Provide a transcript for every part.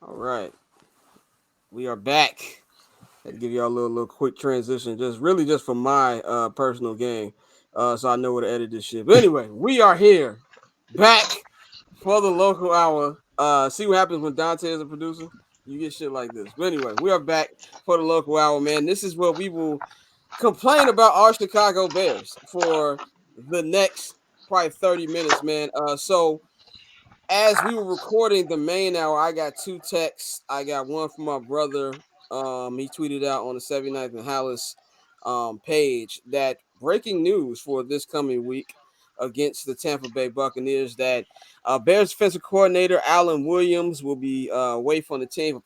All right, we are back. Had to give y'all a little quick transition, just for my personal gain, so I know where to edit this shit. But anyway, we are here back for the local hour. See what happens when Dante is a producer. You get shit like this. But anyway, we are back for the local hour, man. This is where we will complain about our Chicago Bears for the next probably 30 minutes, man. So as we were recording the main hour, I got two texts. I got one from my brother. He tweeted out on the 79th and Hallis page that breaking news for this coming week against the Tampa Bay Buccaneers that Bears defensive coordinator Alan Williams will be away from the team for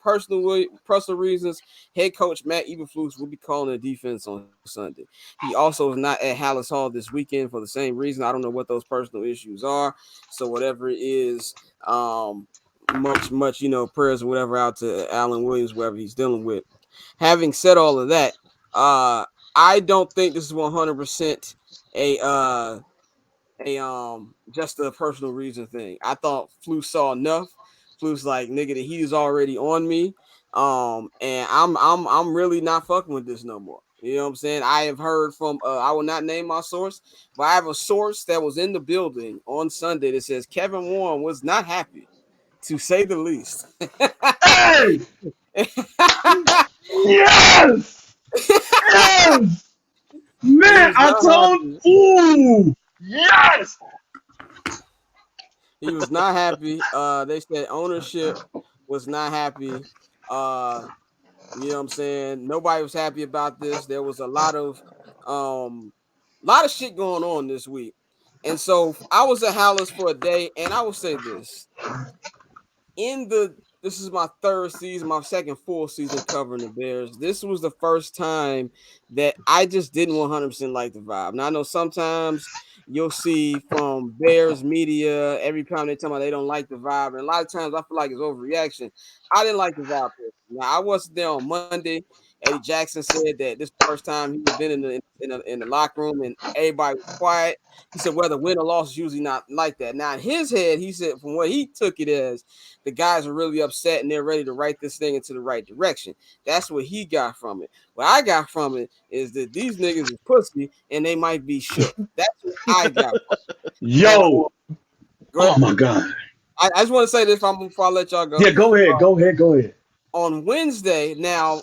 personal reasons. Head coach Matt Eberflus will be calling the defense on Sunday. He also is not at Hallis Hall this weekend for the same reason. I don't know what those personal issues are. So whatever it is, much prayers or whatever out to Alan Williams, wherever he's dealing with. Having said all of that, I don't think this is 100% a just a personal reason thing. I thought Flu saw enough. Flu's like, nigga, the heat is already on me. And I'm really not fucking with this no more. You know what I'm saying? I have heard from I will not name my source, but I have a source that was in the building on Sunday that says Kevin Warren was not happy, to say the least. Hey! Yes! Yes! He Man, was I not told happy. ooh! Yes! He was not happy. They said ownership was not happy. Uh, you know what I'm saying? Nobody was happy about this. There was a lot of shit going on this week. And so I was at Hallis for a day, and I will say this. This is my third season, my second full season covering the Bears. This was the first time that I just didn't 100% like the vibe. Now I know sometimes you'll see from Bears media every time they tell me they don't like the vibe, and a lot of times I feel like it's overreaction. I didn't like the vibe. Now I wasn't there on Monday. Eddie Jackson said that this is the first time he had been in the locker room and everybody was quiet. He said whether win or loss is usually not like that. Now in his head, he said from what he took it as the guys are really upset and they're ready to write this thing into the right direction. That's what he got from it. What I got from it is that these niggas is pussy and they might be shook. That's what I got from it. And Yo! go ahead. Oh my god. I just want to say this before I let y'all go. Yeah, go ahead, go ahead, go ahead. On Wednesday, now I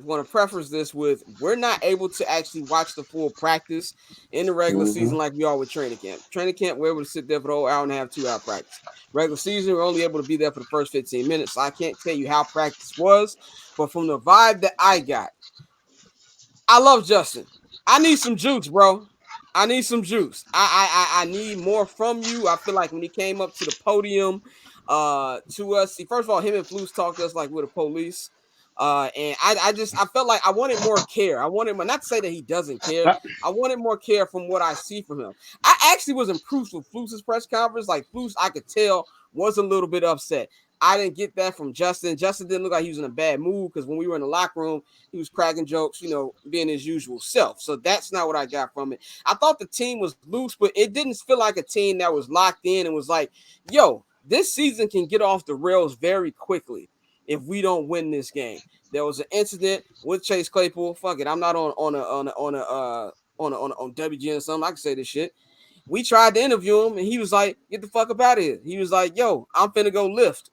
want to preface this with we're not able to actually watch the full practice in the regular Mhm. season like we are with training camp. Training camp, we're able to sit there for the whole hour and a half, 2 hour practice. Regular season, we're only able to be there for the first 15 minutes. So I can't tell you how practice was, but from the vibe that I got, I love Justin. I need some juice, bro. I need some juice. I need more from you. I feel like when he came up to the podium, to us, see, first of all, him and Flus talked to us like we're the police. And I felt like I wanted more care. I wanted not to say that he doesn't care. Uh, I wanted more care from what I see from him. I actually was impressed with Flus's press conference. Like Flus, I could tell was a little bit upset. I didn't get that from Justin. Justin didn't look like he was in a bad mood because when we were in the locker room, he was cracking jokes, being his usual self. So that's not what I got from it. I thought the team was loose, but it didn't feel like a team that was locked in and was like, yo, this season can get off the rails very quickly if we don't win this game. There was an incident with Chase Claypool. Fuck it, I'm not on WGN or something. I can say this shit. We tried to interview him, and he was like, "Get the fuck up out of here." He was like, "Yo, I'm finna go lift,"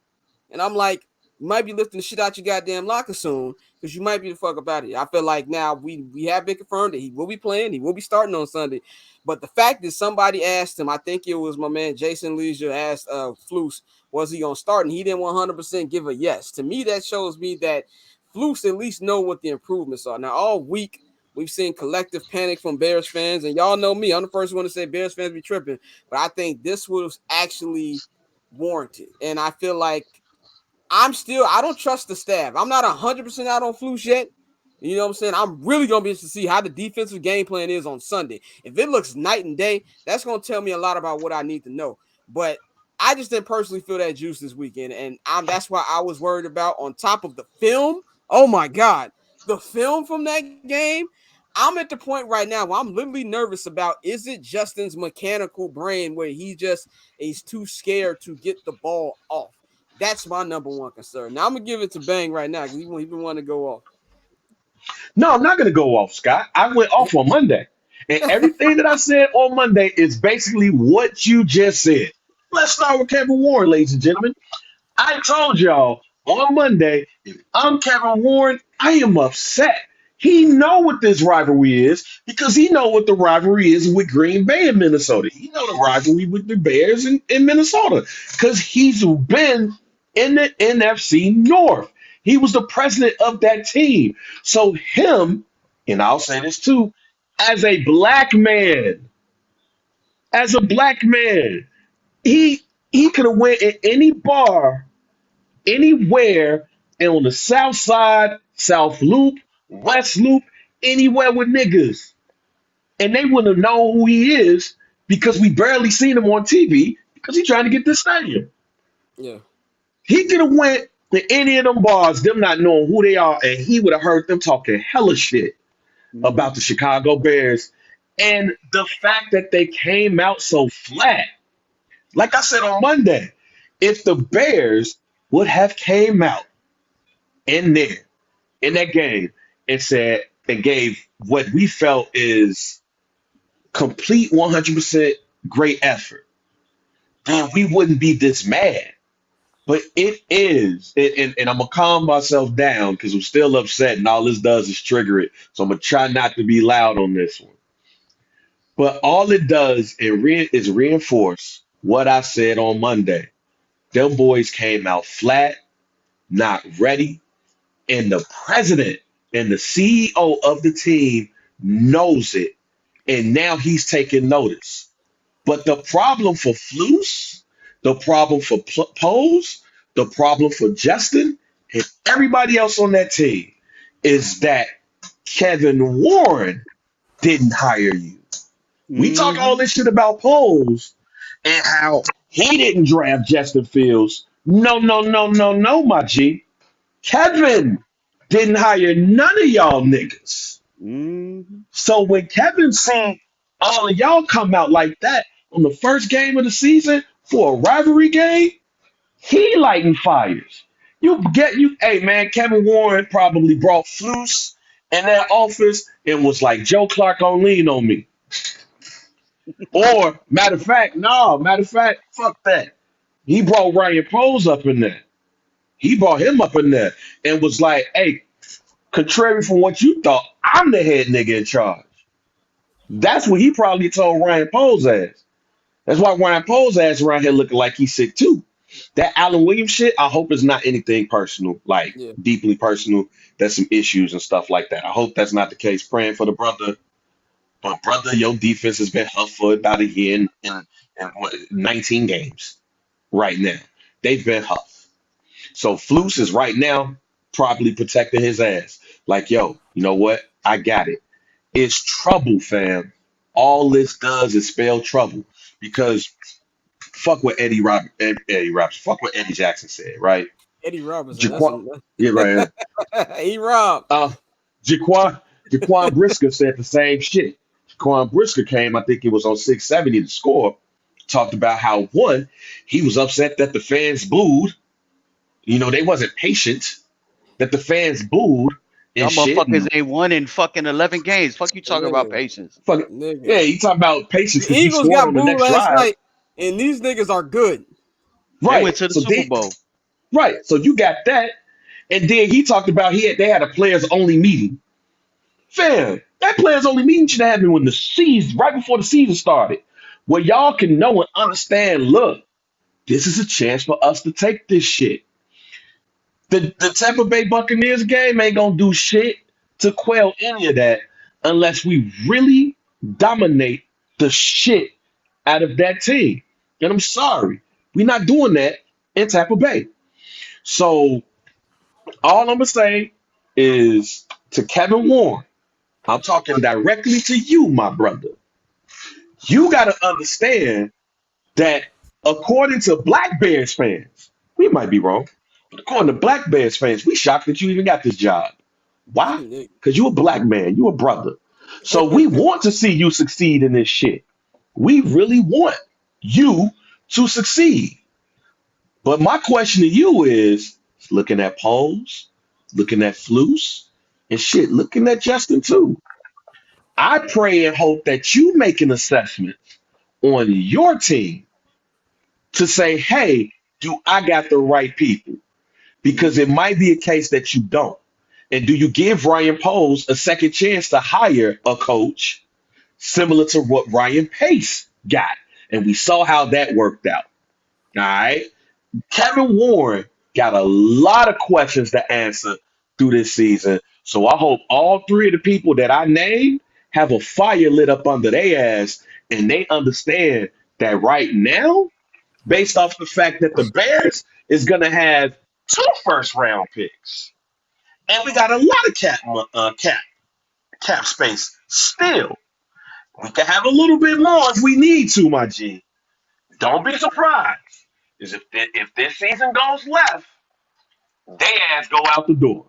and I'm like, "You might be lifting the shit out your goddamn locker soon, because you might be the fuck up out of here." I feel like now we have been confirmed that he will be playing, he will be starting on Sunday, but the fact that somebody asked him, I think it was my man Jason Leisure asked Flus, was he gonna start, and he didn't 100% give a yes. To me, that shows me that Flus at least know what the improvements are. Now all week we've seen collective panic from Bears fans, and y'all know me. I'm the first one to say Bears fans be tripping, but I think this was actually warranted. And I feel like I don't trust the staff. I'm not 100% out on Flus yet. You know what I'm saying? I'm really going to be interested to see how the defensive game plan is on Sunday. If it looks night and day, that's going to tell me a lot about what I need to know. But I just didn't personally feel that juice this weekend. And that's why I was worried about on top of the film. Oh, my God. The film from that game, I'm at the point right now where I'm literally nervous about is it Justin's mechanical brain where he's too scared to get the ball off? That's my number one concern. Now I'm gonna give it to Bang right now because he been wanting to go off. No, I'm not going to go off, Scott. I went off on Monday. And everything that I said on Monday is basically what you just said. Let's start with Kevin Warren, ladies and gentlemen. I told y'all on Monday, if I'm Kevin Warren, I am upset. He know what this rivalry is because he know what the rivalry is with Green Bay and Minnesota. He know the rivalry with the Bears in Minnesota because he's been in the NFC North. He was the president of that team. So him, and I'll say this too, as a black man, as a black man, he could have went in any bar anywhere and on the south side, south loop, west loop, anywhere with niggas. And they wouldn't have known who he is because we barely seen him on TV because he's trying to get this stadium. Yeah. He could have went to any of them bars, them not knowing who they are, and he would have heard them talking hella shit about the Chicago Bears. And the fact that they came out so flat, like I said on Monday, if the Bears would have came out in there in that game and said and gave what we felt is complete 100% great effort, then we wouldn't be this mad. But it is, and I'm gonna calm myself down because I'm still upset, and all this does is trigger it. So I'm gonna try not to be loud on this one. But all it does is reinforce what I said on Monday. Them boys came out flat, not ready, and the president and the CEO of the team knows it, and now he's taking notice. But the problem for Flus, the problem for Pose, the problem for Justin, and everybody else on that team is that Kevin Warren didn't hire you. We talk all Hmm. this shit about Pose and how he didn't draft Justin Fields. No, no, no, no, no, my G. Kevin didn't hire none of y'all niggas. Hmm. So when Kevin see all of y'all come out like that on the first game of the season for a rivalry game, he lighting fires. Hey man, Kevin Warren probably brought Flus in that office and was like, Joe Clark don't lean on me. Or matter of fact, fuck that. He brought Ryan Poles up in there. He brought him up in there and was like, hey, contrary from what you thought, I'm the head nigga in charge. That's what he probably told Ryan Poles ass. That's why Ryan Poles ass around here looking like he's sick too. That Alan Williams shit, I hope it's not anything personal, like Yeah. deeply personal. There's some issues and stuff like that. I hope that's not the case. Praying for the brother. But brother, your defense has been huffed for about a year in what, 19 games right now. They've been huffed. So Flus is right now probably protecting his ass. Like, yo, you know what? I got it. It's trouble, fam. All this does is spell trouble because fuck what Eddie Roberts, fuck what Eddie Jackson said, right? Eddie Robinson. That's Jaquan, a yeah, right. he robbed. Uh, Jaquan Brisker said the same shit. Jaquan Brisker came, I think it was on 670 to score, talked about how one, he was upset that the fans booed. You know, they wasn't patient, that the fans booed and Y'all shit. motherfuckers And ain't won in fucking 11 games. Fuck you talking about Nigga. patience. fuck, Nigga. yeah, he talking about patience The because you Eagles scored got on the booed next last drive. night, and these niggas are good. They Right. went to the So Super they Bowl. right. So you got that. And then he talked about they had a players only meeting. Fam, that players only meeting should have happened when the season, right before the season started, where y'all can know and understand, look, this is a chance for us to take this shit. The Tampa Bay Buccaneers game ain't gonna do shit to quell any of that unless we really dominate the shit out of that team. And I'm sorry, we're not doing that in Tampa Bay. So all I'm gonna say is to Kevin Warren, I'm talking directly to you, my brother. You gotta understand that according to Black Bears fans, we might be wrong, but according to Black Bears fans, we shocked that you even got this job. Why? Because you a black man, you a brother. So we want to see you succeed in this shit. We really want you to succeed. But my question to you is looking at polls, looking at Flus, and shit, looking at Justin too. I pray and hope that you make an assessment on your team to say, hey, do I got the right people? Mm-hmm. Because it might be a case that you don't. And do you give Ryan Poles a second chance to hire a coach similar to what Ryan Pace got? And we saw how that worked out. All right. Kevin Warren got a lot of questions to answer through this season. So I hope all three of the people that I named have a fire lit up under their ass and they understand that right now, based off the fact that the Bears is going to have two first round picks. And we got a lot of cap space still. We can have a little bit more if we need to, my G. Don't be surprised. Is if this season goes left, they ass go out the door.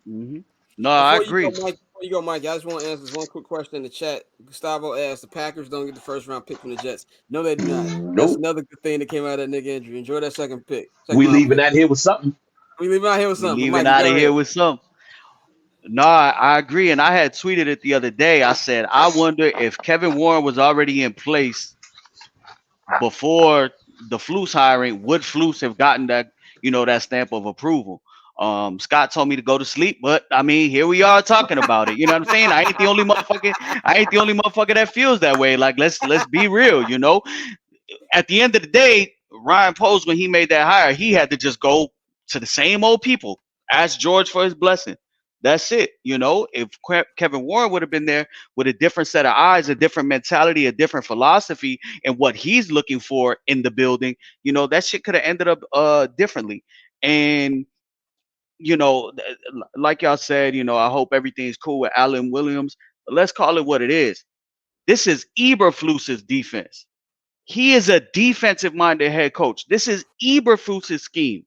Hmm. No, I agree. Before you go, Mike, I just want to answer this one quick question in the chat. Gustavo asked, the Packers don't get the first round pick from the Jets. No, they do not. That's Nope. another good thing that came out of that nigga injury. Enjoy that second pick, second We round leaving pick. that here with something. We leave out here with We something. But leaving Mike, you out of go here ahead. with some. No, I agree, and I had tweeted it the other day. I said I wonder if Kevin Warren was already in place before the Flus hiring, would Flus have gotten that, that stamp of approval? Scott told me to go to sleep, but I mean, here we are talking about it. You know what I'm saying? I ain't the only motherfucker that feels that way. Like, let's be real. At the end of the day, Ryan Post, when he made that hire, he had to just go to the same old people, ask George for his blessing. That's it. If Kevin Warren would have been there with a different set of eyes, a different mentality, a different philosophy, and what he's looking for in the building, that shit could have ended up differently. And like y'all said, I hope everything's cool with Allen Williams. But let's call it what it is. This is Eberflus's defense. He is a defensive minded head coach. This is Eberflus's scheme.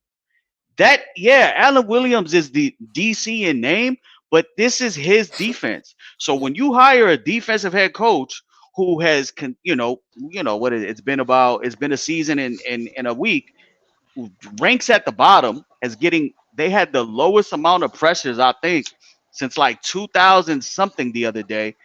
Alan Williams is the DC in name, but this is his defense. So when you hire a defensive head coach who has, what it's been a season in a week, who ranks at the bottom as they had the lowest amount of pressures, I think, since like 2000 something the other day.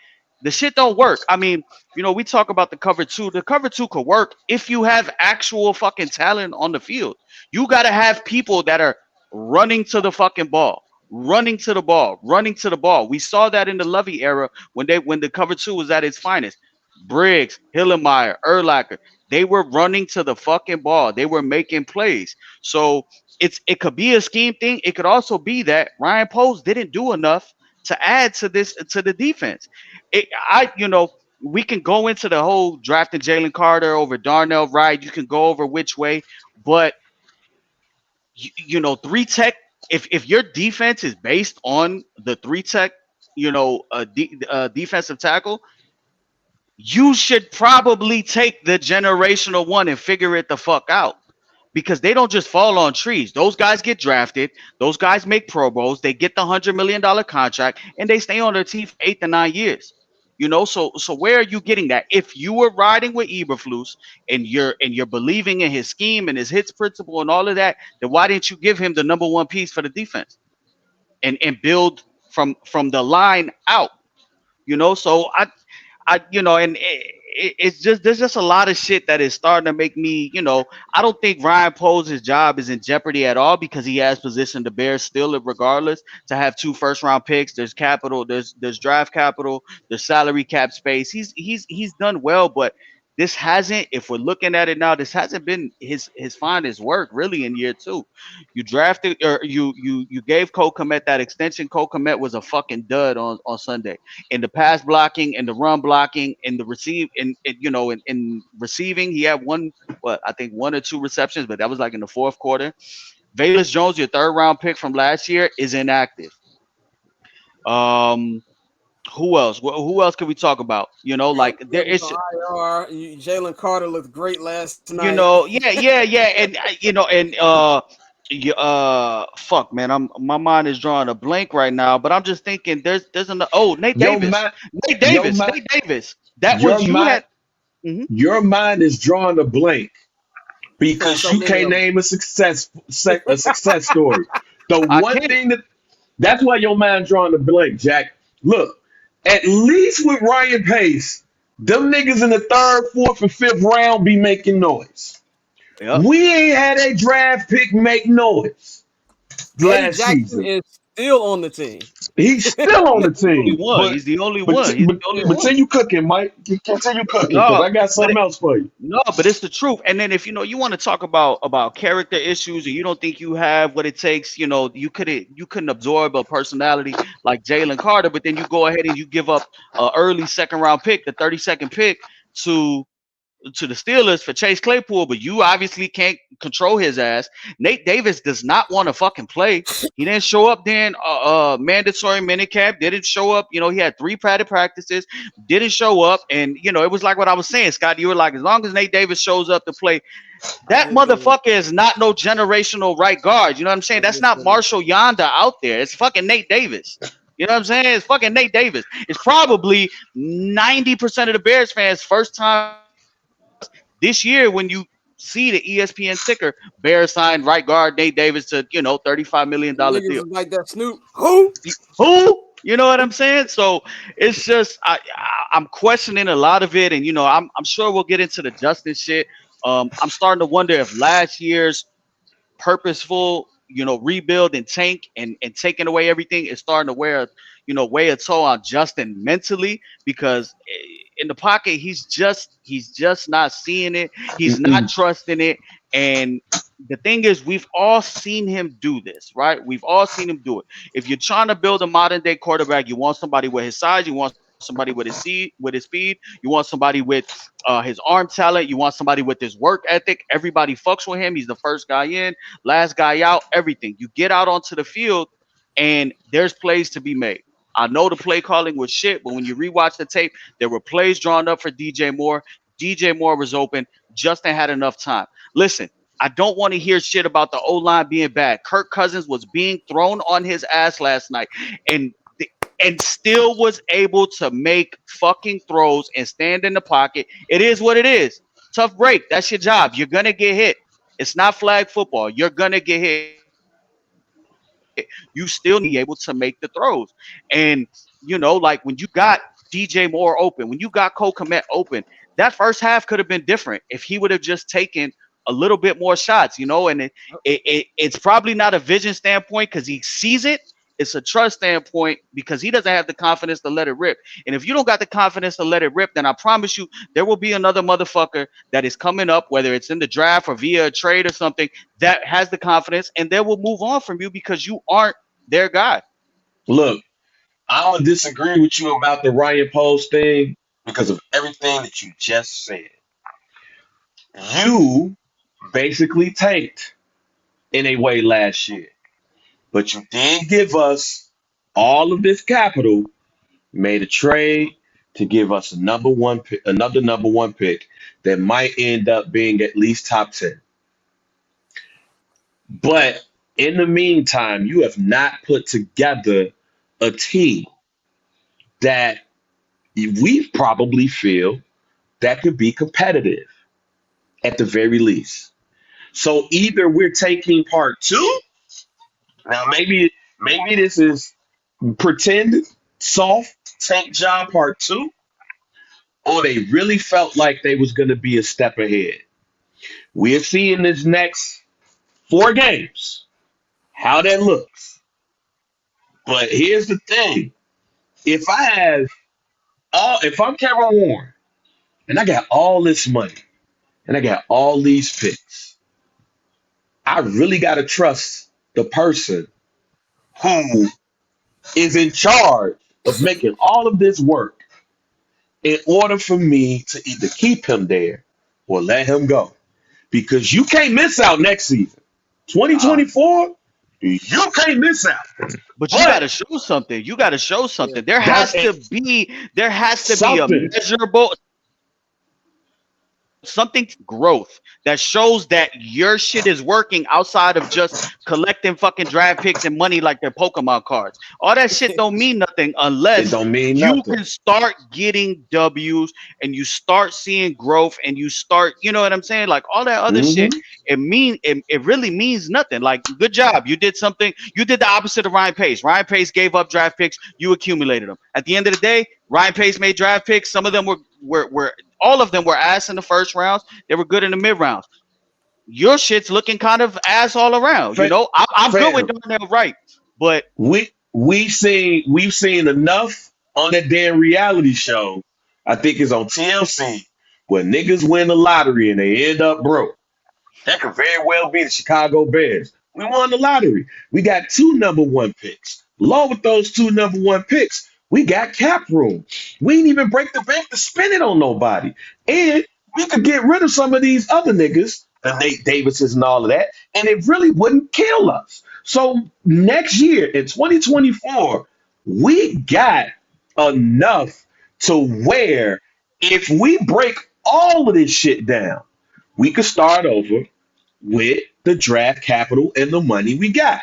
The shit don't work. I mean, we talk about the cover two. The cover two could work if you have actual fucking talent on the field. You got to have people that are running to the fucking ball, running to the ball, running to the ball. We saw that in the Lovey era when the cover two was at its finest. Briggs, Hillemeyer, Urlacher, they were running to the fucking ball. They were making plays. So it could be a scheme thing. It could also be that Ryan Post didn't do enough to add to the defense. We can go into the whole drafting Jalen Carter over Darnell Wright. You can go over which way, but three tech. If your defense is based on the three tech, defensive tackle, you should probably take the generational one and figure it the fuck out, because they don't just fall on trees. Those guys get drafted. Those guys make Pro Bowls. They get the $100 million contract, and they stay on their team for 8 to 9 years. So where are you getting that? If you were riding with Eberflus and you're believing in his scheme and his hits principle and all of that, then why didn't you give him the number one piece for the defense and build from the line out? So and it's just there's just a lot of shit that is starting to make me, I don't think Ryan Poles' job is in jeopardy at all, because he has positioned the Bears still, regardless, to have two first round picks. There's capital, there's draft capital, there's salary cap space. He's done well, but this hasn't, if we're looking at it now, this hasn't been his finest work really in year two. You drafted, or you gave Cole Kmet that extension. Cole Kmet was a fucking dud on Sunday in the pass blocking and the run blocking and the receive in receiving. He had I think one or two receptions, but that was like in the fourth quarter. Valus Jones, your third round pick from last year, is inactive. Um, who else? Who else can we talk about? Like there is, IR. Jalen Carter looked great last night. yeah, and fuck, man, my mind is drawing a blank right now, but I'm just thinking there's an Nate Your Davis, mind, your mind, Nate Davis. That your was you mind, had. Mhm. your mind is drawing a blank Because because so you many can't of them. name a success story. The I one can't. thing that's why your mind drawing the blank, Jack. Look, at least with Ryan Pace, them niggas in the third, fourth, and fifth round be making noise. Yep. We ain't had a draft pick make noise Eddie last Jackson season. is still on the team. He's still on He's the the only team, one. He's the only but one. He's the only one. continue cooking, Mike. You continue cooking because No, I got but something else for you. no, but it's the truth. And then if you want to talk about character issues, and you don't think you have what it takes, you couldn't absorb a personality like Jalen Carter, but then you go ahead and you give up a early second round pick, the 32nd pick to to the Steelers for Chase Claypool, but you obviously can't control his ass. Nate Davis does not want to fucking play. He didn't show up then. Mandatory minicamp didn't show up. He had 3 padded practices, didn't show up, and it was like what I was saying, Scott. You were like, as long as Nate Davis shows up to play, I that just think motherfucker is not no generational right guard. You know what I'm saying? I That's just not think Marshall Yonda out there. It's fucking Nate Davis. You know what I'm saying? It's fucking Nate Davis. It's probably 90% of the Bears fans' first time this year when you see the ESPN ticker, Bears signed right guard Nate Davis to $35 million niggas deal. is like that Snoop. Who? Who? You know what I'm saying? So it's just I'm questioning a lot of it, and I'm sure we'll get into the justice shit. I'm starting to wonder if last year's purposeful, rebuild and tank and taking away everything is starting to weigh a toll on Justin mentally because in the pocket he's just not seeing it. He's not Mm-mm. trusting it. And the thing is, we've all seen him do this, right? We've all seen him do it. If you're trying to build a modern day quarterback, you want somebody with his size, you want somebody with his speed, you want somebody with his arm talent, you want somebody with his work ethic. Everybody fucks with him. He's the first guy in, last guy out, everything. You get out onto the field and there's plays to be made. I know the play calling was shit, but when you rewatch the tape, there were plays drawn up for DJ Moore. DJ Moore was open. Justin had enough time. Listen, I don't want to hear shit about the O line being bad. Kirk Cousins was being thrown on his ass last night, and and still was able to make fucking throws and stand in the pocket. It is what it is. Tough break. That's your job. You're gonna get hit. It's not flag football. You're gonna get hit. You still need to be able to make the throws. And like when you got DJ Moore open, when you got Cole Kmet open, that first half could have been different if he would have just taken a little bit more shots. And it's probably not a vision standpoint because he sees it. It's a trust standpoint because he doesn't have the confidence to let it rip. And if you don't got the confidence to let it rip, then I promise you there will be another motherfucker that is coming up, whether it's in the draft or via a trade or something, that has the confidence and they will move on from you because you aren't their guy. Look, I'm gonna disagree with you about the Ryan Post thing because of everything that you just said. You basically tanked in a way last year, but you did give us all of this capital, made a trade to give us a number one pick, another number one pick that might end up being at least top 10. But in the meantime, you have not put together a team that we probably feel that could be competitive at the very least. So either we're taking part two. Now maybe this is pretend soft tank job part two, or they really felt like they was gonna be a step ahead. We'll see in this next 4 games how that looks. But here's the thing: if I have if I'm Kevin Warren and I got all this money and I got all these picks, I really gotta trust the person who is in charge of making all of this work in order for me to either keep him there or let him go. Because you can't miss out next season. Uh, 2024, you can't miss out. but you got But to show something. You got to show Yeah. something. There that's has to be a something. measurable something growth that shows that your shit is working outside of just collecting fucking draft picks and money like they're Pokemon cards. All that shit don't mean nothing It unless don't mean you nothing. can start getting W's and you start seeing growth and you start, you know what I'm saying? Like all that other shit, Hmm. it really means nothing. Like, good job. You did something, you did the opposite of Ryan Pace. Ryan Pace gave up draft picks, you accumulated them. At the end of the day, Ryan Pace made draft picks. Some of them were all of them were ass in the first rounds. They were good in the mid rounds. Your shit's looking kind of ass all around. You Fa- know, I'm good with Fam, Darnell Wright, but we've seen enough on that damn reality show. I think it's on TLC where niggas win the lottery and they end up broke. That could very well be the Chicago Bears. We won the lottery. We got two number one picks. Along with those two number one picks, we got cap room. We didn't even break the bank to spend it on nobody. And we could get rid of some of these other niggas, the Nate Davises and all of that, and it really wouldn't kill us. So next year in 2024, we got enough to where if we break all of this shit down, we could start over with the draft capital and the money we got.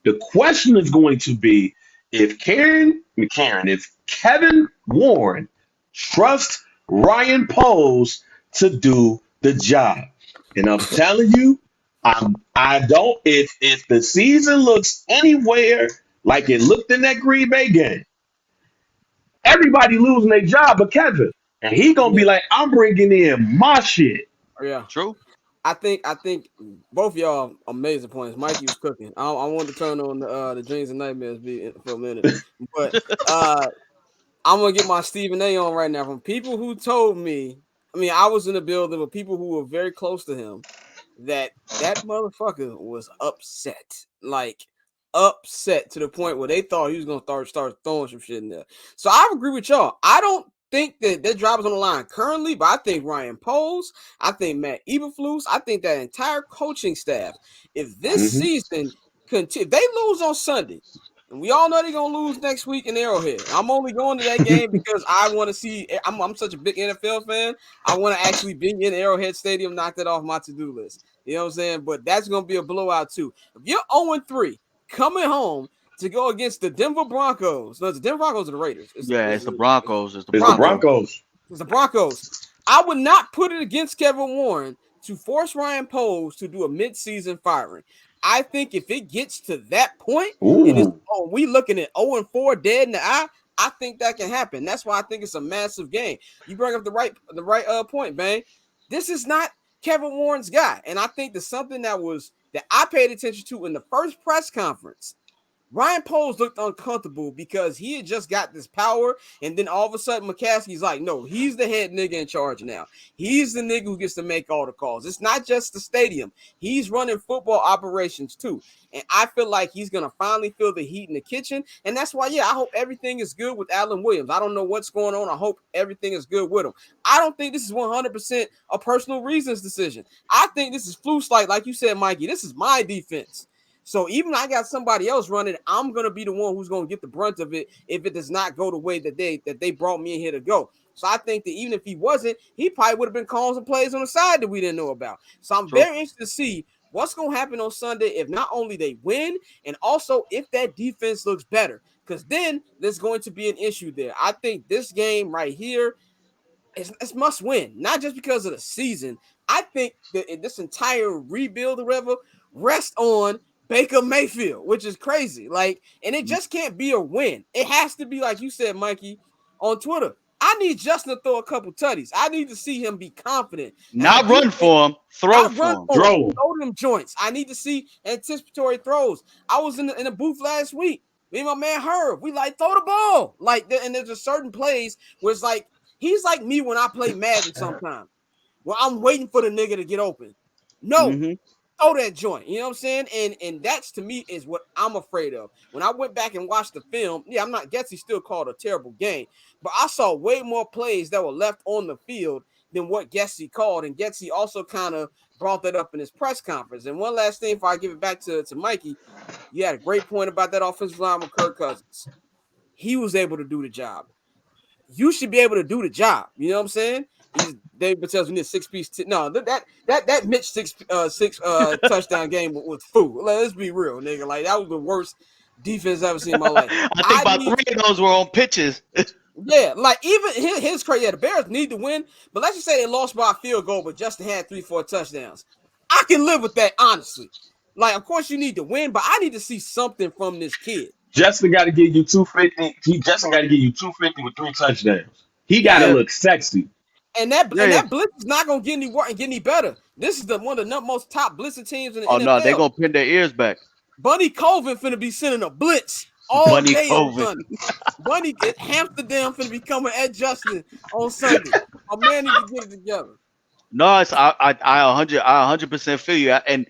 The question is going to be if Kevin Warren trusts Ryan Poles to do the job. And I'm telling you, I don't if the season looks anywhere like it looked in that Green Bay game, everybody losing their job but Kevin. And he gonna Yeah, be like, I'm bringing in my shit. yeah. true. I think both y'all amazing points. Mikey was cooking. I wanted to turn on the dreams and nightmares for a minute, but uh, I'm gonna get my Stephen A. on right now from people who told me. I mean, I was in the building with people who were very close to him. That motherfucker was upset, like upset to the point where they thought he was gonna start throwing some shit in there. So I agree with y'all. I don't think that their job is on the line currently, but I think Ryan Poles, I think Matt Eberflus, I think that entire coaching staff, if this Hmm. season continue, they lose on Sunday. And we all know they're gonna lose next week in Arrowhead. I'm only going to that game because I want to see. I'm such a big NFL fan. I want to actually be in Arrowhead Stadium. Knock that off my to-do list. You know what I'm saying? But that's gonna be a blowout too. If you're 0-3 coming home to go against the Denver Broncos, no, it's the Denver Broncos or the Raiders. Yeah, it's the Broncos. It's the It's the Broncos. Broncos. Broncos. It's the Broncos. I would not put it against Kevin Warren to force Ryan Poles to do a midseason firing. I think if it gets to that point and it's Ooh. we looking at 0-4 dead in the eye, I think that can happen. That's why I think it's a massive game. You bring up the right point, Bang. This is not Kevin Warren's guy. And I think there's something that I paid attention to in the first press conference. Ryan Poles looked uncomfortable because he had just got this power, and then all of a sudden McCaskey's like, no, he's the head nigga in charge now. He's the nigga who gets to make all the calls. It's not just the stadium. He's running football operations too. And I feel like he's gonna finally feel the heat in the kitchen. And that's why, I hope everything is good with Alan Williams. I don't know what's going on. I hope everything is good with him. I don't think this is 100% a personal reasons decision. I think this is Flus, like you said, Mikey. This is my defense. So even I got somebody else running, I'm gonna be the one who's gonna get the brunt of it if it does not go the way that they brought me in here to go. So I think that even if he wasn't, he probably would have been calling some plays on the side that we didn't know about. So I'm True. very interested to see what's gonna happen on Sunday if not only they win, and also if that defense looks better. Because then there's going to be an issue there. I think this game right here it's must win, not just because of the season. I think that this entire rebuild or whatever rests on Baker Mayfield, which is crazy. Like, and it just can't be a win. It has to be like you said, Mikey, on Twitter. I need Justin to throw a couple tutties. I need to see him be confident. And I Not do run think for him, throw not run for him. for him, Throw. throw them joints. I need to see anticipatory throws. I was in the booth last week. Me and my man Herb, we like throw the ball. And there's a certain plays where it's like he's like me when I play Madden sometimes. Well, I'm waiting for the nigga to get open. No, Hmm. throw that joint. You know what I'm saying? And that's to me is what I'm afraid of. When I went back and watched the film, I'm not Getsy still called a terrible game, but I saw way more plays that were left on the field than what Getsy called. And Getsy also kind of brought that up in his press conference. And one last thing before I give it back to Mikey, you had a great point about that offensive line with Kirk Cousins. He was able to do the job. You should be able to do the job. You know what I'm saying? David tells me this 6-piece. No, that Mitch six touchdown game was fool. Let's be real, nigga. Like that was the worst defense I've ever seen in my life. I think about 3 of those were on pitches. Yeah, like even his crazy. Yeah, the Bears need to win, but let's just say they lost by a field goal, but Justin had 3-4 touchdowns. I can live with that, honestly. Like, of course you need to win, but I need to see something from this kid. Justin got to give you 250. Justin got to give you 250 with 3 touchdowns. He got to look sexy. And that blitz is not gonna get any better. This is one of the most top blitzing teams in the NFL. Oh no, they're gonna pin their ears back. Bunny Colvin finna be sending a blitz all day on Sunday. Bunny Amsterdam finna be coming at Justin on Sunday. A man need to get it together. No, it's I 100% feel you, and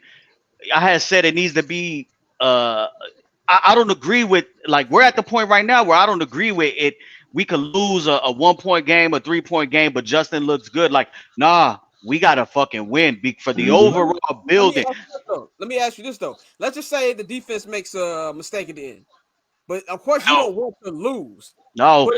I had said it needs to be. I don't agree with, like, we're at the point right now where I don't agree with it. We could lose a 1-point game, a 3-point game, but Justin looks good. Like, nah, we gotta fucking win for the overall building. Let me ask you this though. Let's just say the defense makes a mistake at the end, but of course you don't want to lose. No,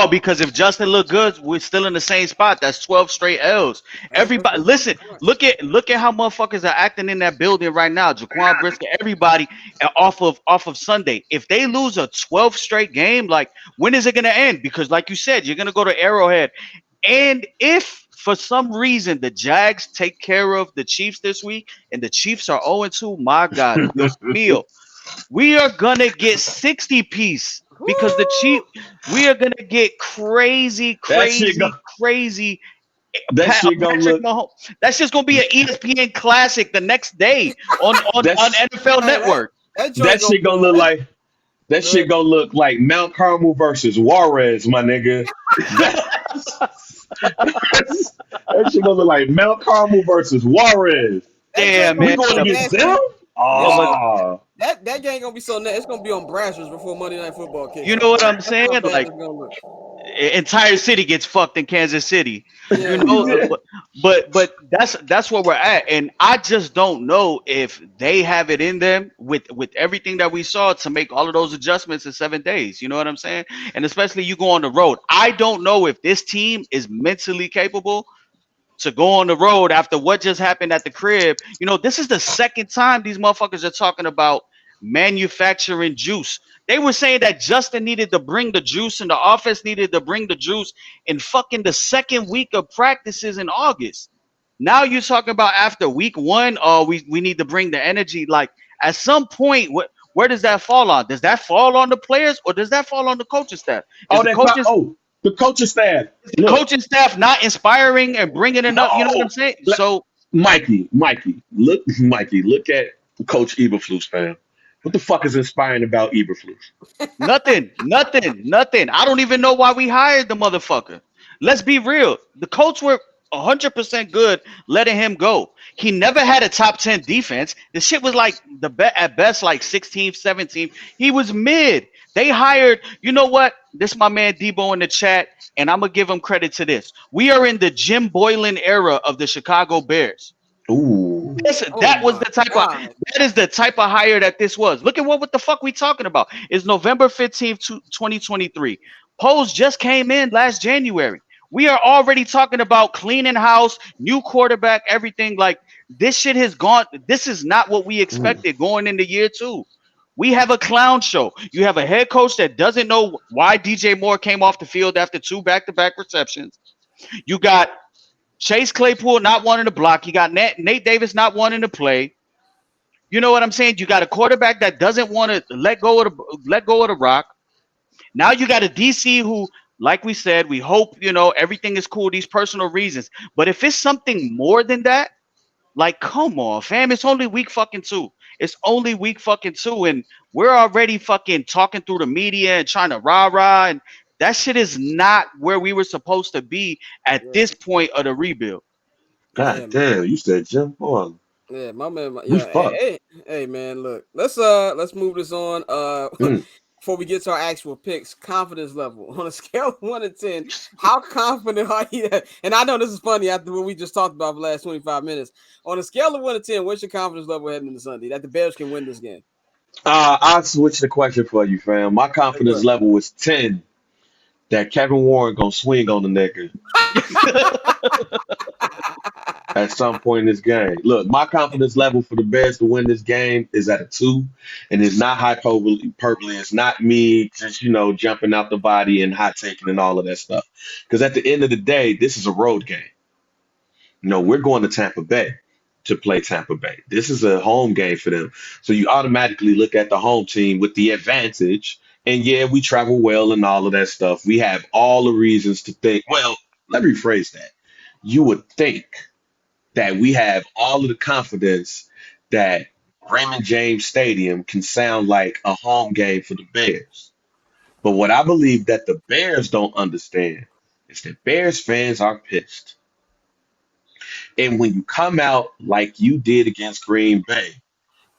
because if Justin look good, we're still in the same spot. That's 12 straight L's. Everybody, listen, look at how motherfuckers are acting in that building right now. Jaquan Brisker, everybody off of Sunday. If they lose a 12 straight game, like, when is it gonna end? Because like you said, you're gonna go to Arrowhead, and if for some reason the Jags take care of the Chiefs this week and the Chiefs are 0-2, my God, Dios mío. We are gonna get 60 piece because the Chiefs. We are gonna get crazy. That shit gonna look. Mahomes. That's just gonna be an ESPN classic the next day on NFL Network. That shit gonna look like. That shit gonna look like Mount Carmel versus Juarez, my nigga. That shit gonna look like Mount Carmel versus Juarez. Damn, man. We going against them? Oh. That game gonna be so nice. It's gonna be on Brazzers before Monday Night Football kicks. You know what I'm saying? Like, entire city gets fucked in Kansas City. Yeah. You know, but that's where we're at, and I just don't know if they have it in them with everything that we saw to make all of those adjustments in 7 days. You know what I'm saying? And especially you go on the road. I don't know if this team is mentally capable to go on the road after what just happened at the crib. You know, this is the second time these motherfuckers are talking about manufacturing juice. They were saying that Justin needed to bring the juice and the offense needed to bring the juice in fucking the second week of practices in August. Now you're talking about after week 1, we need to bring the energy. Like, at some point, where does that fall on? Does that fall on the players or does that fall on the coaching staff? The coaching staff. The coaching staff not inspiring and bringing it up. You know what I'm saying? So, Mikey, look at Coach Eberflus, fam. What the fuck is inspiring about Eberflus? Nothing. I don't even know why we hired the motherfucker. Let's be real. The Colts were 100% good letting him go. He never had a top 10 defense. The shit was like at best like 16th, 17th. He was mid. They hired, you know what? This is my man Debo in the chat, and I'm gonna give him credit to this. We are in the Jim Boylan era of the Chicago Bears. Ooh. That is the type of hire that this was. Look at what the fuck we talking about. It's November 15th, 2023. Poles just came in last January. We are already talking about cleaning house, new quarterback, everything. Like, this shit has gone. This is not what we expected going into year 2. We have a clown show. You have a head coach that doesn't know why DJ Moore came off the field after 2 back-to-back receptions. You got Chase Claypool not wanting to block. You got Nate Davis not wanting to play. You know what I'm saying? You got a quarterback that doesn't want to let go of the rock. Now you got a DC who, like we said, we hope, you know, everything is cool, these personal reasons. But if it's something more than that, like, come on, fam. It's only week fucking 2. It's only week fucking 2, and we're already fucking talking through the media and trying to rah-rah, and that shit is not where we were supposed to be at this point of the rebuild. God damn, you said Jim Boylan. Yeah, my man. Hey, man, look. Let's move this on. Before we get to our actual picks, confidence level on a scale of 1 to 10. How confident are you? And I know this is funny after what we just talked about for the last 25 minutes. On a scale of 1 to 10, what's your confidence level heading into Sunday that the Bears can win this game? I'll switch the question for you, fam. My confidence level was 10. that Kevin Warren gonna swing on the nigga at some point in this game. Look, my confidence level for the Bears to win this game is at a 2, and it's not hyperbole. It's not me just jumping out the body and hot taking and all of that stuff. Because at the end of the day, this is a road game. No, we're going to Tampa Bay to play Tampa Bay. This is a home game for them. So you automatically look at the home team with the advantage. And yeah, we travel well and all of that stuff. We have all the reasons to think, well, let me rephrase that. You would think that we have all of the confidence that Raymond James Stadium can sound like a home game for the Bears. But what I believe that the Bears don't understand is that Bears fans are pissed. And when you come out like you did against Green Bay,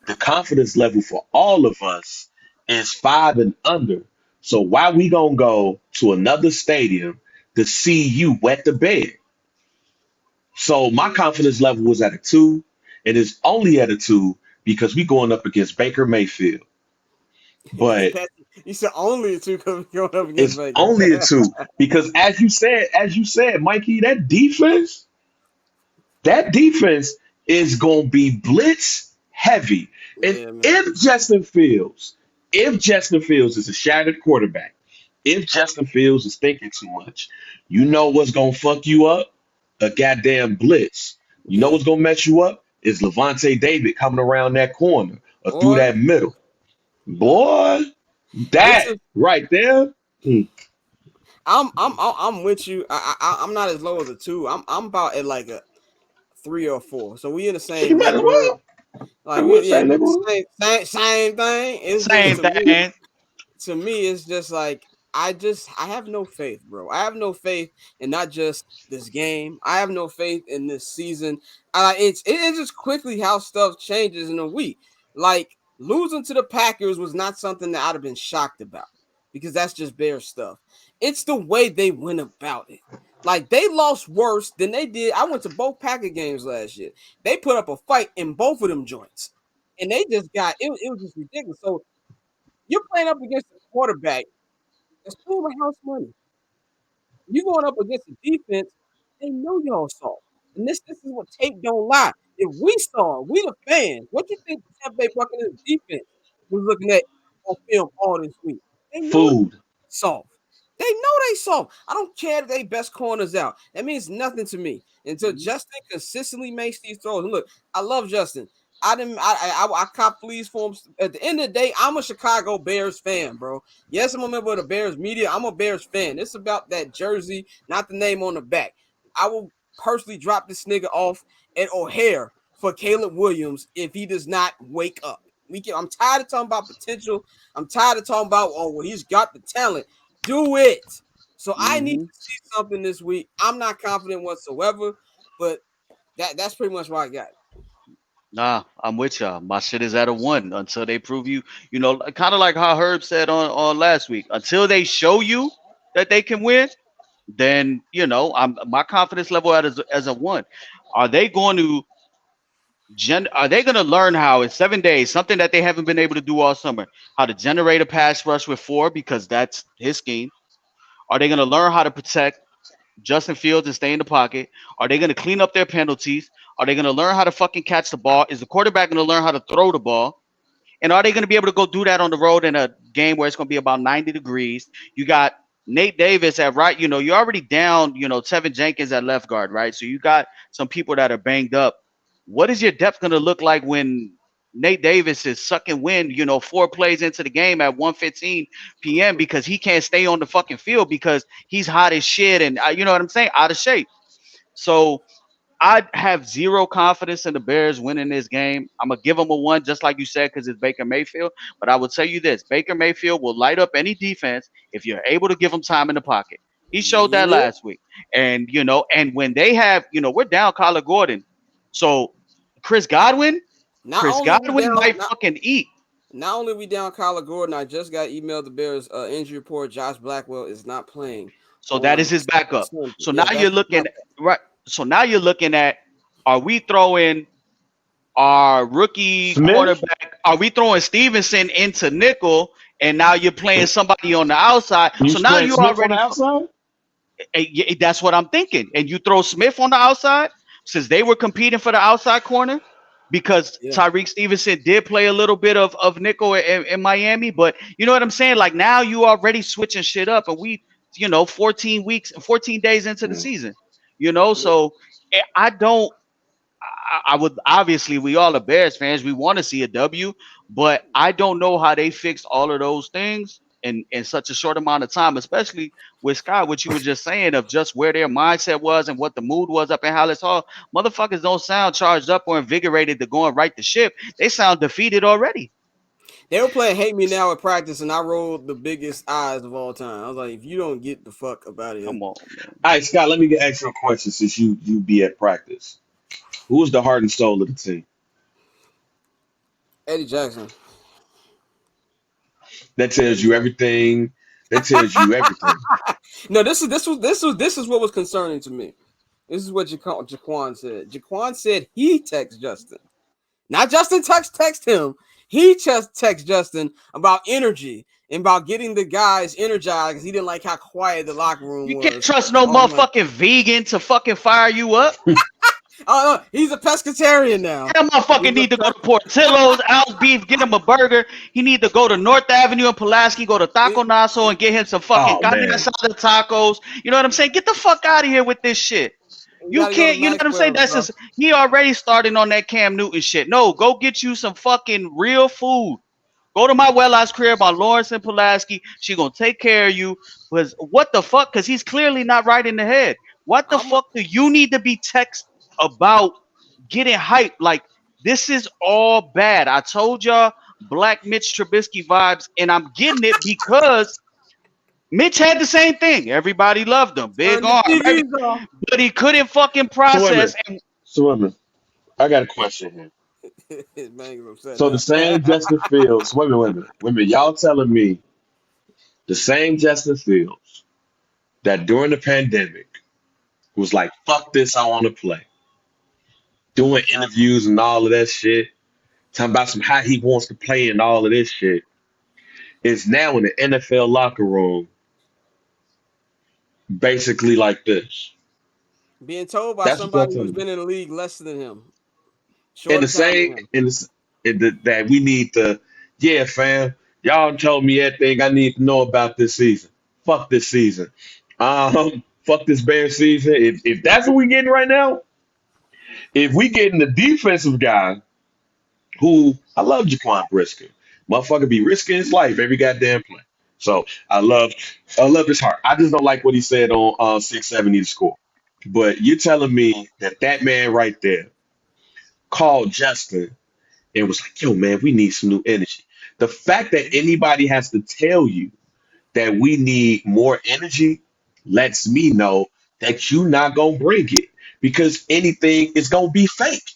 the confidence level for all of us is 5 and under. So why we gonna go to another stadium to see you wet the bed? So my confidence level was at a 2. It is only at a 2 because we going up against Baker Mayfield. But You said only a 2 because we're going up against it's Vegas. only a 2 because as you said, Mikey, that defense is going to be blitz heavy. And Yeah, man. if Justin Fields is a shattered quarterback, if Justin Fields is thinking too much, you know what's going to fuck you up? A goddamn blitz. You know Yeah. what's going to mess you up? Is Levante David coming around that corner or through Boy, that middle. Boy, it's that a right there. I'm with you. I'm not as low as a 2. I'm about at like a 3 or 4. So we in the You same might as neighborhood. well. Like I would yeah, say neighborhood. same thing. It's just Same thing. to me, it's just like I have no faith, bro. I have no faith in not just this game. I have no faith in this season. It's just quickly how stuff changes in a week. Like losing to the Packers was not something that I'd have been shocked about because that's just Bear stuff. It's the way they went about it. Like they lost worse than they did. I went to both Packer games last year. They put up a fight in both of them joints, and they just got it. It was just ridiculous. So you're playing up against a quarterback that's playing with house money. You going up against a defense they know y'all saw. And this is what tape don't lie. If we saw, we the fans, what you think the Tampa Bay Buccaneers defense was looking at on film all this week? They know it's Food. soft. They know they soft. I don't care if they best corners out. That means nothing to me until Mhm. Justin consistently makes these throws. And look, I love Justin. I didn't. I cop fleas for him. At the end of the day, I'm a Chicago Bears fan, bro. Yes, I'm a member of the Bears media. I'm a Bears fan. It's about that jersey, not the name on the back. I will personally drop this nigga off at O'Hare for Caleb Williams if he does not wake up. I'm tired of talking about potential. I'm tired of talking about well he's got the talent. Do it. So I need Mhm. to see something this week. I'm not confident whatsoever, but that's pretty much what I got. Nah, I'm with y'all. My shit is at a 1 until they prove you. Kind of like how Herb said on last week. Until they show you that they can win, then I'm my confidence level as a 1. Are they going to Are they going to learn how in 7 days, something that they haven't been able to do all summer, how to generate a pass rush with 4 because that's his scheme? Are they going to learn how to protect Justin Fields and stay in the pocket? Are they going to clean up their penalties? Are they going to learn how to fucking catch the ball? Is the quarterback going to learn how to throw the ball? And are they going to be able to go do that on the road in a game where it's going to be about 90 degrees? You got Nate Davis at right. You're already down, Tevin Jenkins at left guard, right? So you got some people that are banged up. What is your depth going to look like when Nate Davis is sucking wind, 4 plays into the game at 1:15 p.m. because he can't stay on the fucking field because he's hot as shit and you know what I'm saying, out of shape. So I have zero confidence in the Bears winning this game. I'm gonna give them a 1, just like you said, because it's Baker Mayfield. But I will tell you this: Baker Mayfield will light up any defense if you're able to give him time in the pocket. He showed that Yep. last week, and when they have, we're down Kyler Gordon, so Chris Godwin, Not Chris only we Godwin down, might fucking eat. not only we down Kyler Gordon, I just got emailed the Bears injury report. Josh Blackwell is not playing So that is on his backup. Sunday. So now Yeah, you're that's looking not right. So now you're looking at, are we throwing our rookie Smith. cornerback? Are we throwing Stevenson into nickel and now you're playing somebody on the outside. You So now playing you Smith on the already outside? yeah, that's what I'm thinking. And you throw Smith on the outside since they were competing for the outside corner because Yeah. Tyreek Stevenson did play a little bit of nickel in Miami. But you know what I'm saying? Like now you already switching shit up, and we, 14 weeks, 14 days into the Mm. season. So I don't. I would obviously we all are Bears fans. We want to see a W, but I don't know how they fixed all of those things in such a short amount of time, especially with Scott, what you were just saying of just where their mindset was and what the mood was up in Hallis Hall. Motherfuckers don't sound charged up or invigorated to go and right the ship. They sound defeated already. They were playing Hate Me Now at practice, and I rolled the biggest eyes of all time. I was like, if you don't get the fuck up out of here. Come on, man. All right, Scott, let me ask you a question since you be at practice. Who's the heart and soul of the team? Eddie Jackson. That tells Eddie you Jackson. everything. That tells you everything. No, this is what was concerning to me. This is what Jaquan said. Jaquan said he texted Justin. Not Justin text him. He just text Justin about energy and about getting the guys energized because he didn't like how quiet the locker room You can't was. trust no I'm like, motherfucking vegan to fucking fire you up. oh no, he's a pescatarian now. That motherfucker He's a need to go to Portillo's, Al's Beef, get him a burger. He need to go to North Avenue in Pulaski, go to Taco Naso and get him some fucking Oh carne man. asada tacos. You know what I'm saying? Get the fuck out of here with this shit. You You gotta go to can't, you know what I'm saying? Maxwell's, That's bro. just he already starting on that Cam Newton shit. No, go get you some fucking real food. Go to my well house crib on Lawrence and Pulaski. She gonna take care of you. Because what the fuck? Because he's clearly not right in the head. What the I'm a, fuck do you need to be text about getting hyped? Like this is all bad. I told y'all Black Mitch Trubisky vibes, and I'm getting it because Mitch had the same thing. Everybody loved him, big turn the arm, TVs off. but he couldn't fucking So wait a process. minute. So wait a minute. I got a question here. Man, you're upset So the now. same Justin Fields. Wait a minute. Y'all telling me the same Justin Fields that during the pandemic was like, "Fuck this, I want to play," doing interviews and all of that shit, talking about some how he wants to play and all of this shit, is now in the NFL locker room, basically like this. Being told by That's what y'all somebody who's telling me. been in the league less than him, And shorter the time same, than him. that we need to, yeah, fam. Y'all told me everything I need to know about this season. Fuck this season. Fuck this Bears season. If that's what we getting right now, if we getting the defensive guy who I love Jaquan Brisker, motherfucker be risking his life every goddamn play. So I love his heart. I just don't like what he said on 670 to score. But you're telling me that that man right there called Justin and was like, yo, man, we need some new energy. The fact that anybody has to tell you that we need more energy lets me know that you not gonna bring it because anything is gonna be fake.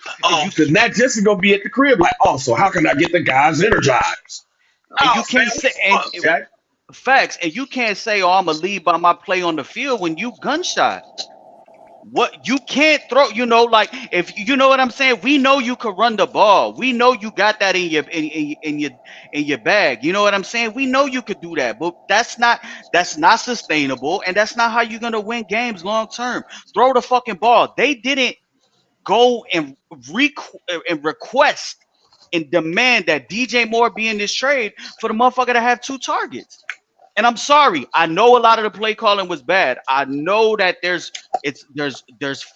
And Oh, because not just gonna be at the crib like, oh, so how can I get the guys energized? and Oh, you man, can't what say the and fuck, Jack? facts, and you can't say, "Oh, I'm gonna lead by my play on the field" when you gunshot. What you can't throw, like if you know what I'm saying. We know you could run the ball. We know you got that in your bag. You know what I'm saying. We know you could do that, but that's not sustainable, and that's not how you're gonna win games long term. Throw the fucking ball. They didn't go and request and demand that DJ Moore be in this trade for the motherfucker to have 2 targets. And I'm sorry. I know a lot of the play calling was bad. I know that there's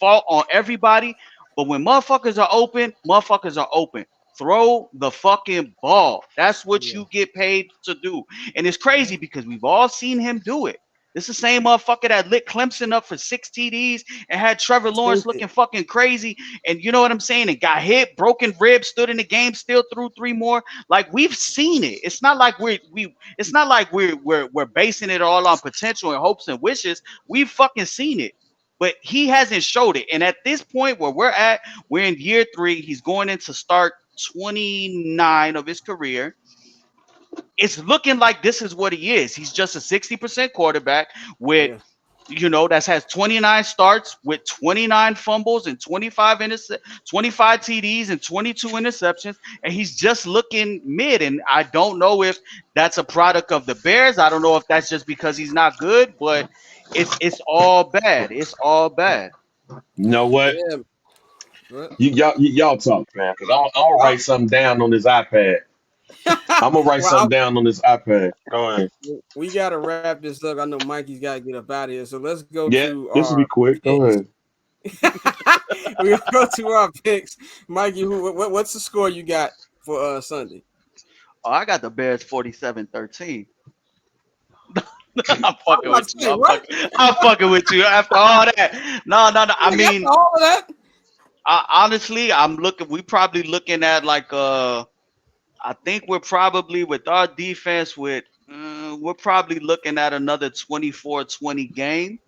fault on everybody, but when motherfuckers are open. Throw the fucking ball. That's what Yeah. you get paid to do. And it's crazy because we've all seen him do it. This is the same motherfucker that lit Clemson up for 6 TDs and had Trevor Lawrence Tainted. looking fucking crazy. And you know what I'm saying? And got hit, broken ribs, stood in the game, still threw 3 more. Like we've seen it. It's not like we're basing it all on potential and hopes and wishes. We've fucking seen it. But he hasn't showed it. And at this point where we're at, we're in year 3. He's going into start 29 of his career. It's looking like this is what he is. He's just a 60% quarterback with Yeah. That has 29 starts with 29 fumbles and 25 TDs and 22 interceptions, and he's just looking mid. And I don't know if that's a product of the Bears. I don't know if that's just because he's not good, but it's all bad. It's all bad. You know what? Yeah. What? Y'all talk, man, because I'm gonna Well, write something down on this iPad. I'm gonna write something well, down on this iPad. Go ahead. we gotta wrap this up. I know Mikey's gotta get up out of here. So let's go Yeah, to this will our be quick. Go picks. ahead. We gonna go to our picks. Mikey, what's the score you got for Sunday? Oh, I got the Bears 47-13. I'm I'm fucking about with to you. say what? I'm fucking with you after all that. No, no, no. I Like after mean, all of that, honestly, I'm looking. We probably looking at like I think we're probably with our defense we're probably looking at another 24-20 game.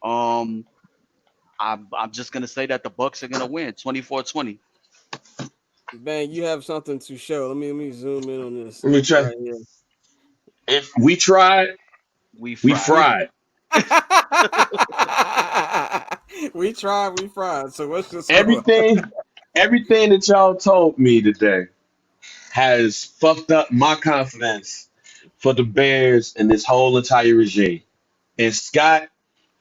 Um, I'm just gonna say that the Bucks are gonna win 24-20. Bang, you have something to show. Let me zoom in on this Let me try. right here. If we tried, We we fried. We fried. we tried. So what's the score? Everything, everything that y'all told me today has fucked up my confidence for the Bears and this whole entire regime. And Scott,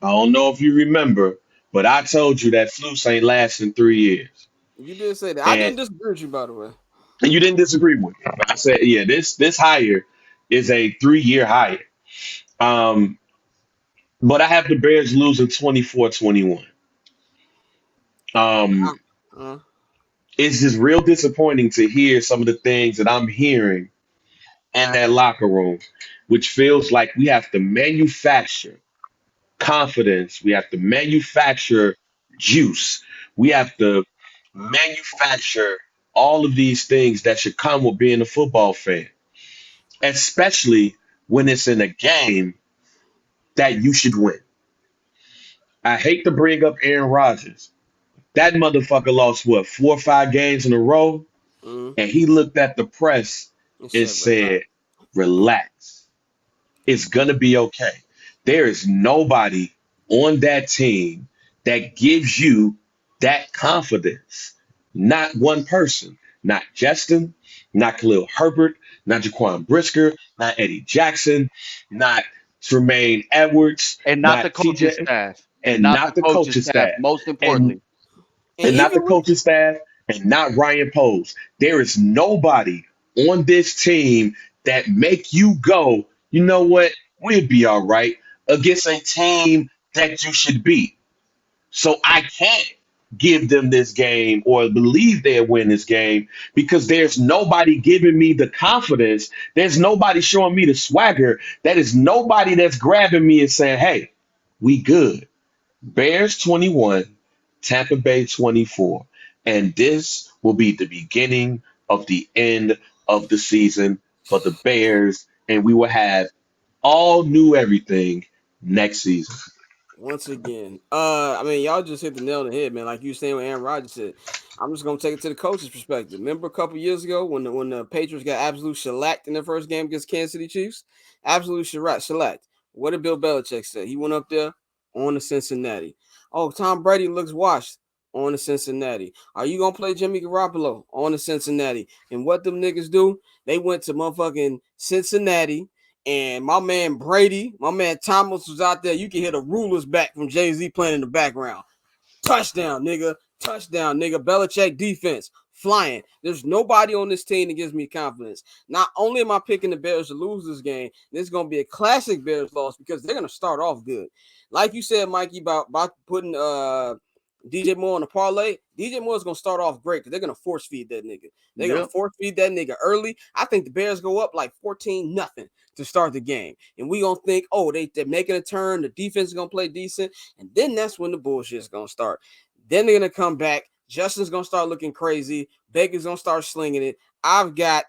I don't know if you remember, but I told you that Flus ain't lasting 3 years. You did say that. I And didn't disagree with you, by the way. you didn't disagree with me. I said, yeah, this hire is a 3 year hire. Um, but I have the Bears losing 24-21. Uh, Um, uh, it's just real disappointing to hear some of the things that I'm hearing in that locker room, which feels like we have to manufacture confidence. We have to manufacture juice. We have to manufacture all of these things that should come with being a football fan, especially when it's in a game that you should win. I hate to bring up Aaron Rodgers. That motherfucker lost what, 4 or 5 games in a row? mm, And he looked at the press and and said relax. said, relax. It's going to be okay. There is nobody on that team that gives you that confidence. Not one person. Not Justin, not Khalil Herbert, not Jaquan Brisker, not Eddie Jackson, not Tremaine Edwards, And not the not coaching TJ, staff. And and not the not the coaching coaching staff, staff. most And importantly. And and not the even with coaching staff, and not Ryan Poles. There is nobody on this team that make you go, you know what, we'll be all right against a team that you should beat. So I can't give them this game or believe they'll win this game because there's nobody giving me the confidence. There's nobody showing me the swagger. That is nobody that's grabbing me and saying, hey, we good. Bears 21, Tampa Bay 24. And this will be the beginning of the end of the season for the Bears. And we will have all new everything next season. once again, I mean, y'all just hit the nail on the head, man. Like you saying, what Aaron Rodgers said. I'm just gonna take it to the coach's perspective. Remember a couple years ago when the Patriots got absolute shellacked in their first game against Kansas City Chiefs? Absolute shellacked. What did Bill Belichick say? He went up there on the Cincinnati. Oh, Tom Brady looks washed on the Cincinnati. Are you gonna play Jimmy Garoppolo on the Cincinnati? And what them niggas do? They went to motherfucking Cincinnati and my man Brady, my man Thomas was out there. You can hear the rulers back from Jay-Z playing in the background. Touchdown, nigga. Touchdown, nigga. Belichick defense flying. There's nobody on this team that gives me confidence. Not only am I picking the Bears to lose this game, this is going to be a classic Bears loss because they're going to start off good. Like you said, Mikey, about putting DJ Moore on the parlay. DJ Moore is going to start off great because they're going to force feed that nigga. They're going to Yep. force feed that nigga early. I think the Bears go up like 14-0 to start the game. And we going to think, oh, they're making a turn. The defense is going to play decent. And then that's when the bullshit is going to start. Then they're going to come back. Justin's going to start looking crazy. Baker's going to start slinging it. I've got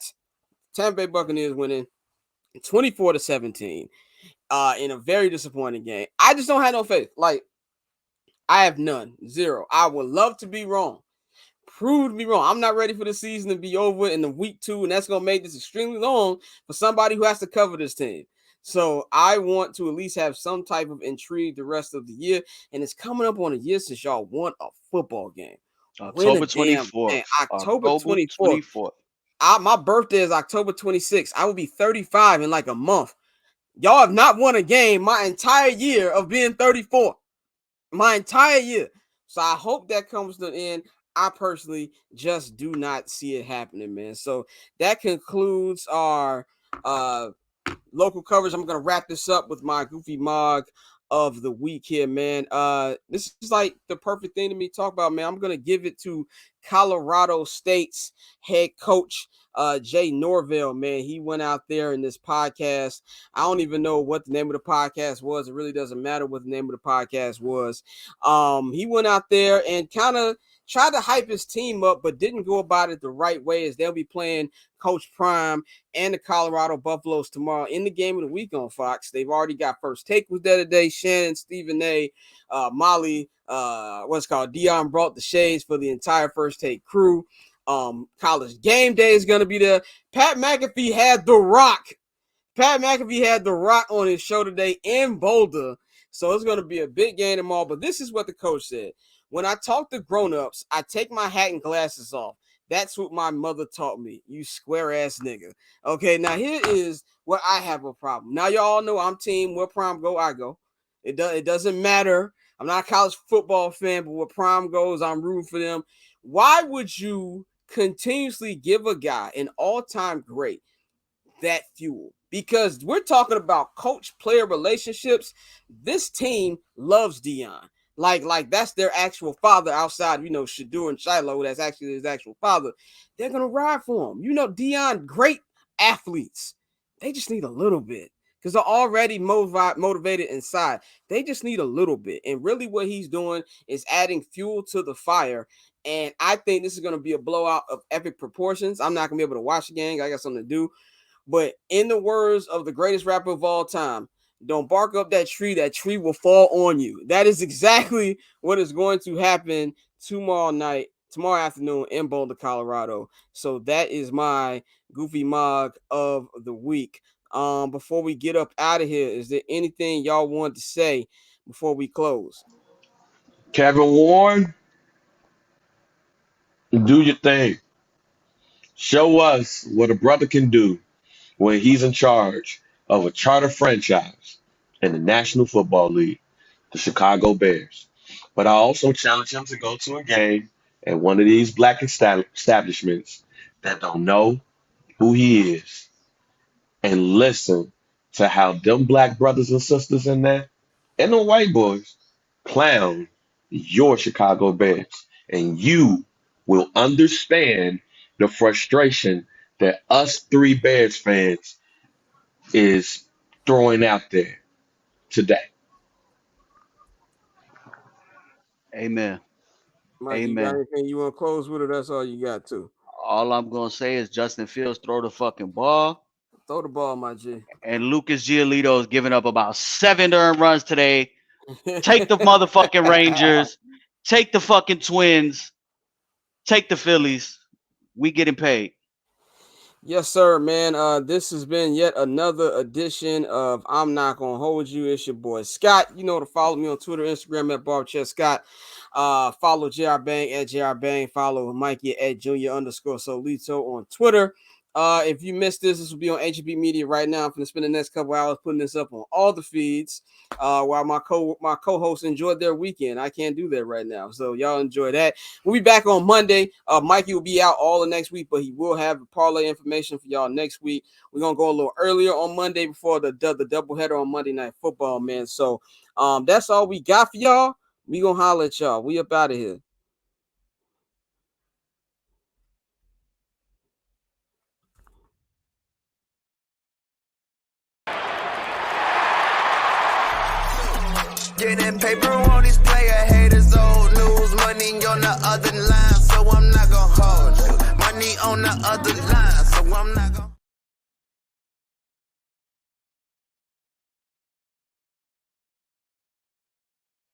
Tampa Bay Buccaneers winning 24-17 in a very disappointing game. I just don't have no faith. Like, I have none. Zero. I would love to be wrong. Prove me wrong. I'm not ready for the season to be over in the week 2, and that's going to make this extremely long for somebody who has to cover this team. So I want to at least have some type of intrigue the rest of the year. And it's coming up on a year since y'all won a football game. Win a October damn 24th. thing. October October 24th. 24th. My birthday is October 26th. I will be 35 in like a month. Y'all have not won a game my entire year of being 34. My entire year. So I hope that comes to an end. I personally just do not see it happening, man. So that concludes our local coverage. I'm gonna wrap this up with my goofy mog of the week here, man. This is like the perfect thing to me to talk about, man. I'm gonna give it to Colorado State's head coach, Jay Norvell, man. He went out there in this podcast. I don't even know what the name of the podcast was. It really doesn't matter what the name of the podcast was. He went out there and kind of tried to hype his team up, but didn't go about it the right way, as they'll be playing Coach Prime and the Colorado Buffaloes tomorrow in the game of the week on Fox. They've already got First Take was there today. Shannon, Stephen A, Molly, Dion brought the shades for the entire First Take crew. College Game Day is going to be there. Pat McAfee had The Rock. Pat McAfee had The Rock on his show today in Boulder. So it's going to be a big game tomorrow. But this is what the coach said. When I talk to grown-ups, I take my hat and glasses off. That's what my mother taught me, you square-ass nigga. Okay, now here is where I have a problem. Now y'all know I'm team where Prime go, I go. It doesn't matter. I'm not a college football fan, but where Prime goes, I'm rooting for them. Why would you continuously give a guy, an all-time great, that fuel? Because we're talking about coach-player relationships. This team loves Dion. Like that's their actual father outside, Shadur and Shiloh. That's actually his actual father. They're going to ride for him. Dion, great athletes. They just need a little bit because they're already motivated inside. They just need a little bit. And really what he's doing is adding fuel to the fire. And I think this is going to be a blowout of epic proportions. I'm not going to be able to watch the game. I got something to do. But in the words of the greatest rapper of all time, don't bark up that tree will fall on you. That is exactly what is going to happen tomorrow afternoon in Boulder, Colorado. So that is my goofy mog of the week. Before we get up out of here, is there anything y'all want to say before we close? Kevin Warren, do your thing. Show us what a brother can do when he's in charge of a charter franchise in the National Football League, the Chicago Bears. But I also challenge him to go to a game at one of these black establishments that don't know who he is and listen to how them black brothers and sisters in there and the white boys clown your Chicago Bears. And you will understand the frustration that us three Bears fans is throwing out there today. Amen. Mike, you got Amen. anything you want to close with, or that's all you got to? All I'm going to say is Justin Fields throw the fucking ball. Throw the ball, my G. And Lucas Giolito is giving up about 7 earned runs today. Take the motherfucking Rangers. Take the fucking Twins. Take the Phillies. We getting paid. Yes, sir, man. This has been yet another edition of I'm Not Gonna Hold You. It's your boy Scott. You know to follow me on Twitter, Instagram at BarbChestScott. Follow JR Bang at JR Bang. Follow Mikey at Junior_Solito on Twitter. If you missed this will be on HNB Media right now. I'm going to spend the next couple hours putting this up on all the feeds while my co-hosts enjoyed their weekend. I can't do that right now. So y'all enjoy that. We'll be back on Monday. Mikey will be out all the next week, but he will have the parlay information for y'all next week. We're going to go a little earlier on Monday before the doubleheader on Monday Night Football, man. So that's all we got for y'all. We going to holler at y'all. We up out of here. Getting paper on these player haters, old news, money on the other line, so I'm not gonna hold you. Money on the other line, so I'm not gonna